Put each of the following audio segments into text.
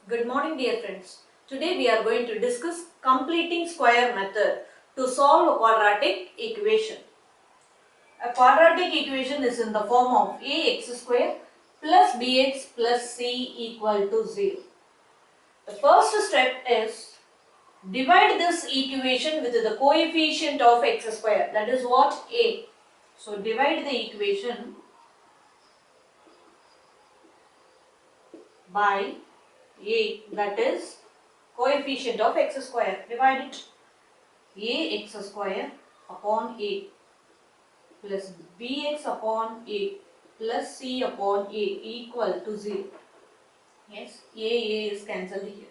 Good morning dear friends. Today we are going to discuss completing square method to solve a quadratic equation. A quadratic equation is in the form of ax square plus bx plus c equal to 0. The first step is divide this equation with the coefficient of x square, that is what, a. So divide the equation by a, that is coefficient of x square. Divide it ax square upon a plus bx upon a plus c upon a equal to 0. Yes, a is cancelled here.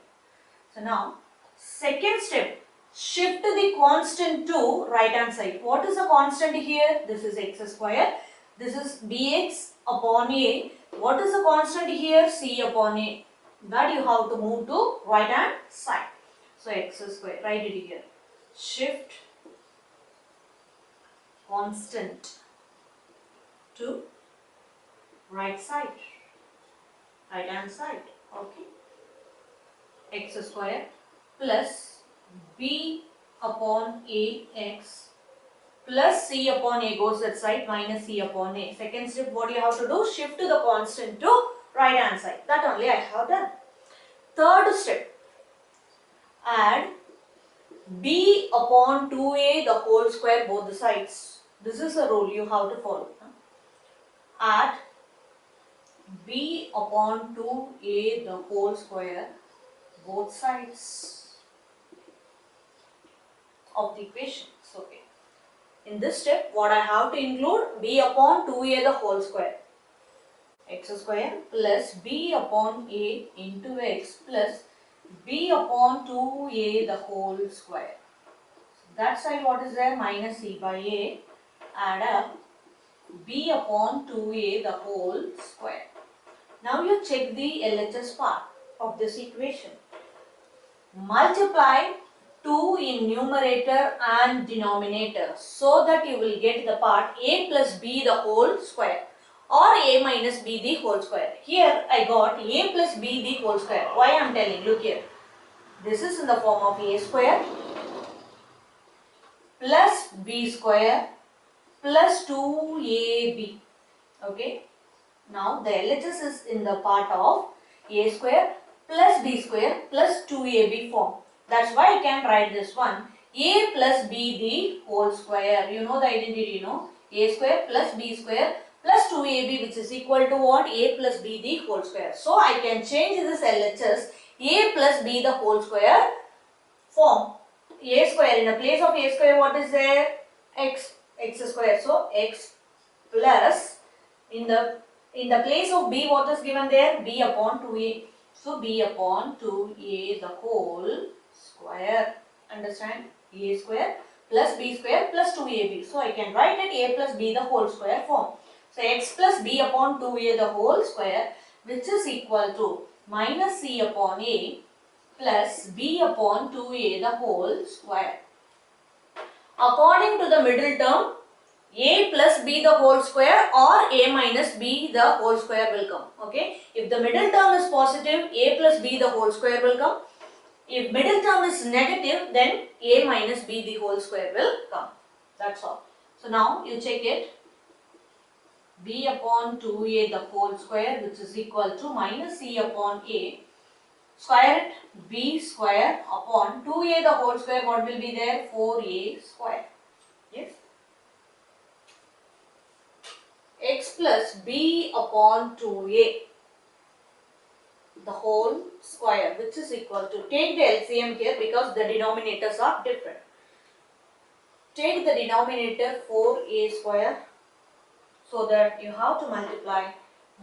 So now second step, shift the constant to right hand side. What is the constant here? This is x square. This is bx upon a. What is the constant here? C upon a. That you have to move to right hand side. So x square, write it here. Shift constant to right side, right hand side. Okay. X square plus b upon a x plus c upon a goes that side minus c upon a. Second step, what you have to do? Shift the constant to right hand side. That only I have done. Third step, add b upon 2a the whole square both the sides. This is a rule you have to follow. Add b upon 2a the whole square both sides of the equation. So, okay. In this step, what I have to include? B upon 2a the whole square. X square plus b upon a into x plus b upon 2a the whole square. That side what is there? Minus c by a. Add up b upon 2a the whole square. Now you check the LHS part of this equation. Multiply 2 in numerator and denominator so that you will get the part a plus b the whole square or a minus b the whole square. Here I got a plus b the whole square. Why I am telling? Look here. This is in the form of a square plus b square plus 2ab. Okay. Now the LHS is in the part of a square plus b square plus 2ab form. That's why I can write this one a plus b the whole square. You know the identity, a square plus b square plus 2ab, which is equal to what? A plus b the whole square. So I can change this LHS a plus b the whole square form. A square, in the place of a square what is there? X square. So x plus in the place of b, what is given there? B upon 2a. So b upon 2a the whole square. Understand? A square plus b square plus 2ab. So I can write it a plus b the whole square form. So x plus b upon 2a the whole square, which is equal to minus c upon a plus b upon 2a the whole square. According to the middle term, a plus b the whole square or a minus b the whole square will come. Okay. If the middle term is positive, a plus b the whole square will come. If middle term is negative, then a minus b the whole square will come. That's all. So now you check it. B upon 2a the whole square, which is equal to minus c upon a. Square it. B square upon 2a the whole square. What will be there? 4a square. Yes. X plus b upon 2a the whole square, which is equal to, take the LCM here because the denominators are different. Take the denominator 4a square, so that you have to multiply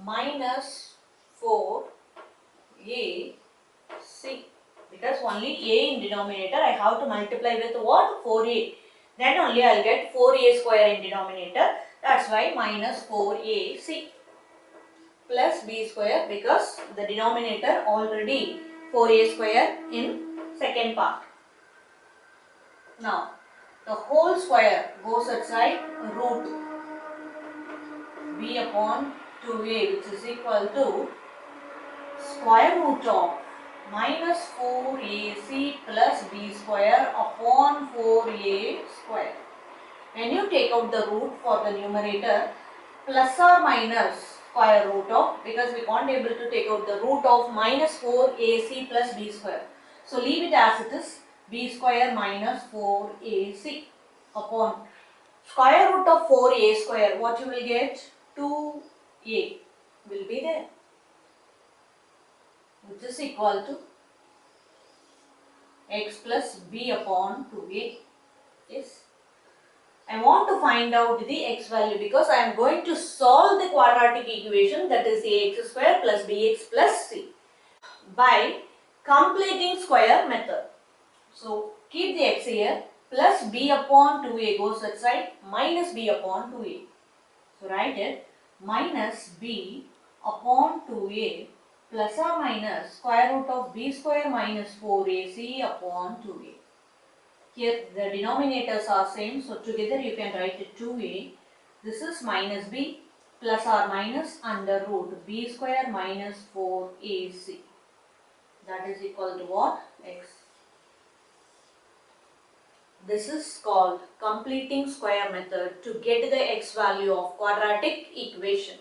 minus 4ac, because only a in denominator I have to multiply with what? 4a. Then only I will get 4a square in denominator. That's why minus 4ac plus b square, because the denominator already 4a square in second part. Now the whole square goes outside, root b upon 2a, which is equal to square root of minus 4ac plus b square upon 4a square. When you take out the root for the numerator, plus or minus square root of, because we can't able to take out the root of minus 4ac plus b square. So leave it as it is, b square minus 4ac upon square root of 4a square. What you will get? 2a will be there, which is equal to x plus b upon 2a. Yes. I want to find out the x value because I am going to solve the quadratic equation, that is ax square plus bx plus c, by completing square method. So keep the x here, plus b upon 2a goes that side, minus b upon 2a. So write it, minus b upon 2a plus or minus square root of b square minus 4ac upon 2a. Here the denominators are same, so together you can write it 2a. This is minus b plus or minus under root b square minus 4ac. That is equal to what? X. This is called completing square method to get the x value of quadratic equation.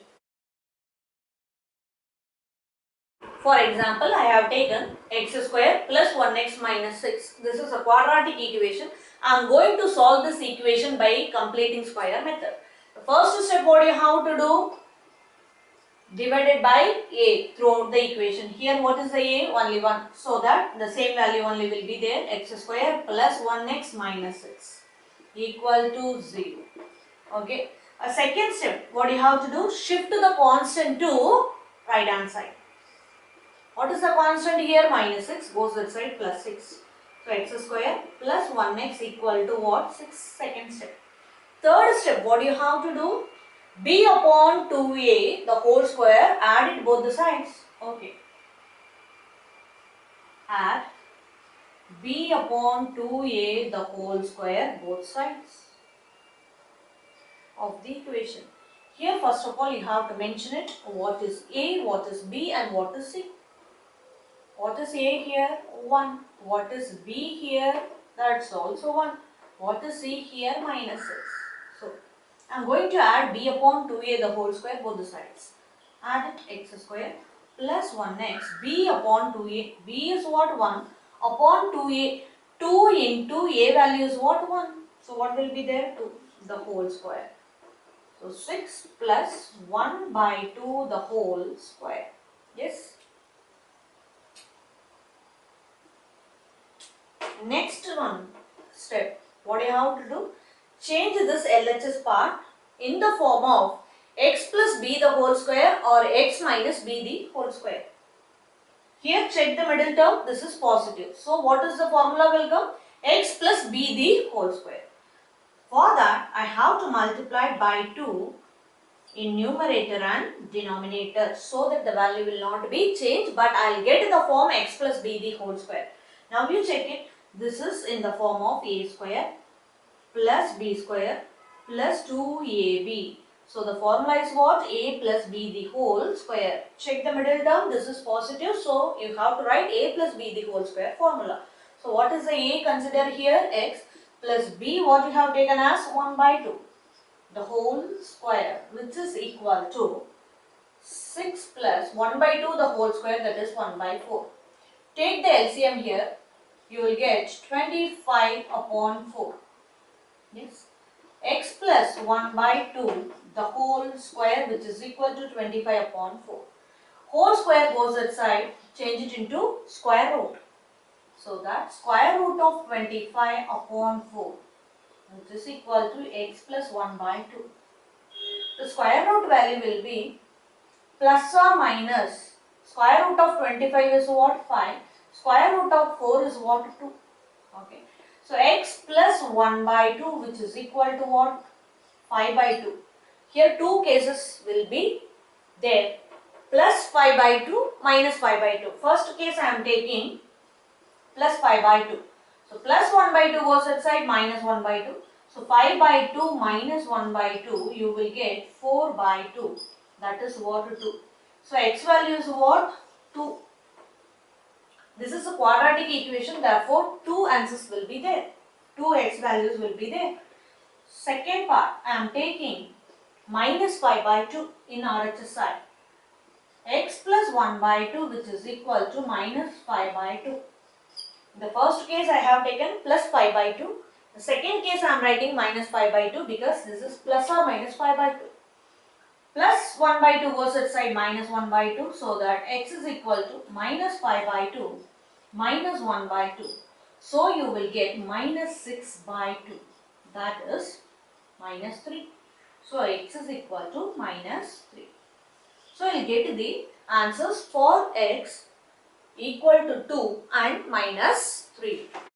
For example, I have taken x square plus 1x minus 6. This is a quadratic equation. I am going to solve this equation by completing square method. The first step, what you have to do? Divided by a throughout the equation. Here what is the a? Only 1. So that the same value only will be there. X square plus 1x minus 6 equal to 0. Okay. A second step, what you have to do? Shift the constant to right hand side. What is the constant here? Minus 6 goes that side, plus 6. So x square plus 1x equal to what? 6. Second step. Third step, what you have to do? B upon 2a the whole square, add it both the sides. Okay. Add b upon 2a the whole square both sides of the equation. Here first of all you have to mention it. What is a, what is b and what is c. What is a here? 1. What is b here? That's also 1. What is c here? Minus 6. So, I am going to add b upon 2a the whole square both the sides. Add it, x square plus 1x b upon 2a. b is what? 1 upon 2a. 2 into a value is what? 1. So, what will be there? 2 the whole square. So, 6 plus 1 by 2 the whole square. Yes. Next one step, what you have to do? Change this LHS part in the form of x plus b the whole square or x minus b the whole square. Here check the middle term, this is positive. So what is the formula will come? X plus b the whole square. For that I have to multiply by 2 in numerator and denominator so that the value will not be changed, but I will get the form x plus b the whole square. Now you check it. This is in the form of a square plus b square plus 2ab. So the formula is what? A plus b the whole square. Check the middle term. This is positive. So you have to write a plus b the whole square formula. So what is the a? Consider here x plus b, what you have taken as 1 by 2. The whole square, which is equal to 6 plus 1 by 2 the whole square, that is 1 by 4. Take the LCM here. You will get 25 upon 4. Yes. X plus 1 by 2 the whole square, which is equal to 25 upon 4. Whole square goes that side, change it into square root. So that square root of 25 upon 4, which is equal to x plus 1 by 2. The square root value will be plus or minus square root of 25 is what? 5. Square root of 4 is what? 2. Okay. So x plus 1 by 2, which is equal to what? 5 by 2. Here two cases will be there. Plus 5 by 2 minus 5 by 2. First case I am taking plus 5 by 2. So plus 1 by 2 goes outside, minus 1 by 2. So 5 by 2 minus 1 by 2, you will get 4 by 2. That is what? 2. So x value is what? 2. This is a quadratic equation, therefore 2 answers will be there. 2 x values will be there. Second part, I am taking minus 5 by 2 in RHS side. X plus 1 by 2 which is equal to minus 5 by 2. In the first case I have taken plus 5 by 2. The second case I am writing minus 5 by 2 because this is plus or minus 5 by 2. Plus 1 by 2 goes outside minus 1 by 2, so that x is equal to minus 5 by 2 minus 1 by 2. So you will get minus 6 by 2, that is minus 3. So x is equal to minus 3. So you will get the answers for x equal to 2 and minus 3.